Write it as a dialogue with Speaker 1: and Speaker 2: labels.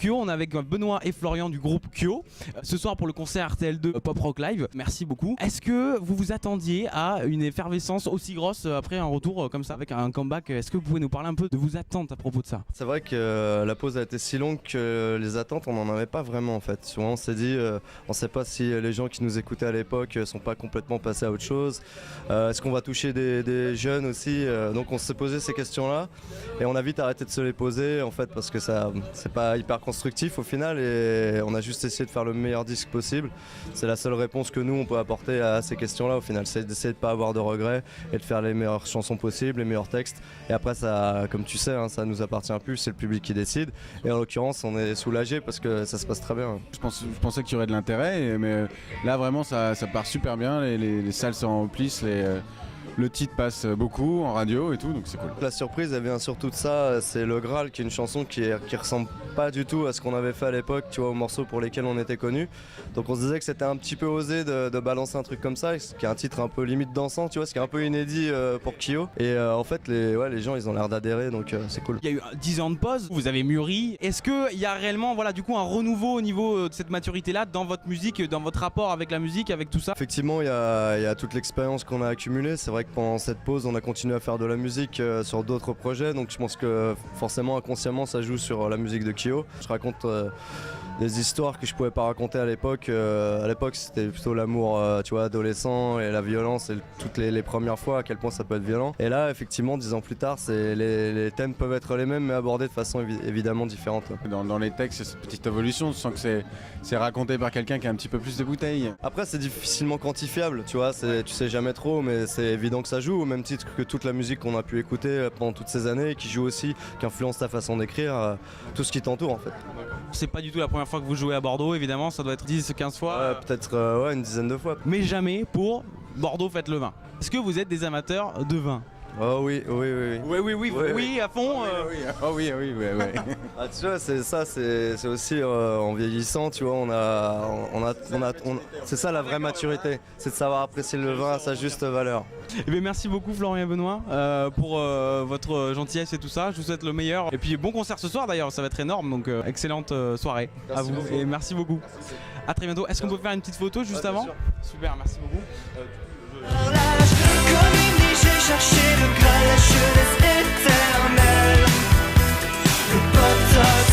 Speaker 1: Kyo. On est avec Benoît et Florian du groupe Kyo ce soir pour le concert RTL2 Pop Rock Live. Merci beaucoup. Est-ce que vous vous attendiez à une effervescence aussi grosse après un retour comme ça avec un comeback? Est-ce que vous pouvez nous parler un peu de vos attentes à propos de ça?
Speaker 2: C'est vrai que la pause a été si longue que les attentes on n'en avait pas vraiment en fait. Souvent on s'est dit on sait pas si les gens qui nous écoutaient à l'époque sont pas complètement passés à autre chose. Est-ce qu'on va toucher des jeunes aussi? Donc on s'est posé ces questions là et on a vite arrêté de se les poser en fait parce que ça c'est pas hyper constructif au final et on a juste essayé de faire le meilleur disque possible. C'est la seule réponse que nous on peut apporter à ces questions là au final, c'est d'essayer de pas avoir de regrets et de faire les meilleures chansons possibles, les meilleurs textes et après ça comme tu sais hein, ça nous appartient plus, c'est le public qui décide et en l'occurrence on est soulagé parce que ça se passe très bien.
Speaker 3: Je pensais qu'il y aurait de l'intérêt mais là vraiment ça part super bien, les salles se remplissent, le titre passe beaucoup en radio et tout, donc c'est cool.
Speaker 2: La surprise elle vient surtout de ça, c'est Le Graal qui est une chanson qui ressemble pas du tout à ce qu'on avait fait à l'époque, tu vois, aux morceaux pour lesquels on était connus. Donc on se disait que c'était un petit peu osé de balancer un truc comme ça, qui est un titre un peu limite dansant, tu vois, ce qui est un peu inédit pour Kyo. Et en fait les gens ils ont l'air d'adhérer, donc c'est cool.
Speaker 1: Il y a eu 10 ans de pause, vous avez mûri. Est-ce qu'il y a réellement du coup un renouveau au niveau de cette maturité-là dans votre musique, dans votre rapport avec la musique, avec tout ça?
Speaker 2: Effectivement, il y a toute l'expérience qu'on a accumulée. C'est vrai que pendant cette pause, on a continué à faire de la musique sur d'autres projets. Donc je pense que forcément, inconsciemment, ça joue sur la musique de Kyo. Je raconte des histoires que je pouvais pas raconter à l'époque. À l'époque, c'était plutôt l'amour, tu vois, adolescent et la violence et toutes les premières fois, à quel point ça peut être violent. Et là, effectivement, 10 ans plus tard, les thèmes peuvent être les mêmes, mais abordés de façon évidemment différente.
Speaker 3: Dans les textes, c'est cette petite évolution. Tu sens que c'est raconté par quelqu'un qui a un petit peu plus de bouteilles.
Speaker 2: Après, c'est difficilement quantifiable, tu vois. Tu sais jamais trop, mais c'est évident que ça joue, au même titre que toute la musique qu'on a pu écouter pendant toutes ces années, qui joue aussi, qui influence ta façon d'écrire, tout ce qui t'entoure en fait.
Speaker 1: C'est pas du tout la première fois que vous jouez à Bordeaux, évidemment, ça doit être 10-15 fois.
Speaker 2: Peut-être une dizaine de fois.
Speaker 1: Mais jamais pour Bordeaux Fête le Vin. Est-ce que vous êtes des amateurs de vin?
Speaker 2: Oh oui.
Speaker 1: Oui, à fond.
Speaker 3: Oui.
Speaker 2: Ah, tu vois, c'est aussi en vieillissant, tu vois, c'est ça la vraie maturité, c'est de savoir apprécier le vin à sa juste valeur.
Speaker 1: Eh bien, merci beaucoup Florian et Benoît pour votre gentillesse et tout ça. Je vous souhaite le meilleur. Et puis bon concert ce soir d'ailleurs, ça va être énorme, donc excellente soirée à vous beaucoup. Et merci beaucoup. À très bientôt. Est-ce qu'on peut faire une petite photo juste avant? Super, merci beaucoup.
Speaker 4: Comme une nuit, j'ai cherché le Graal, la jeunesse éternelle. Le pote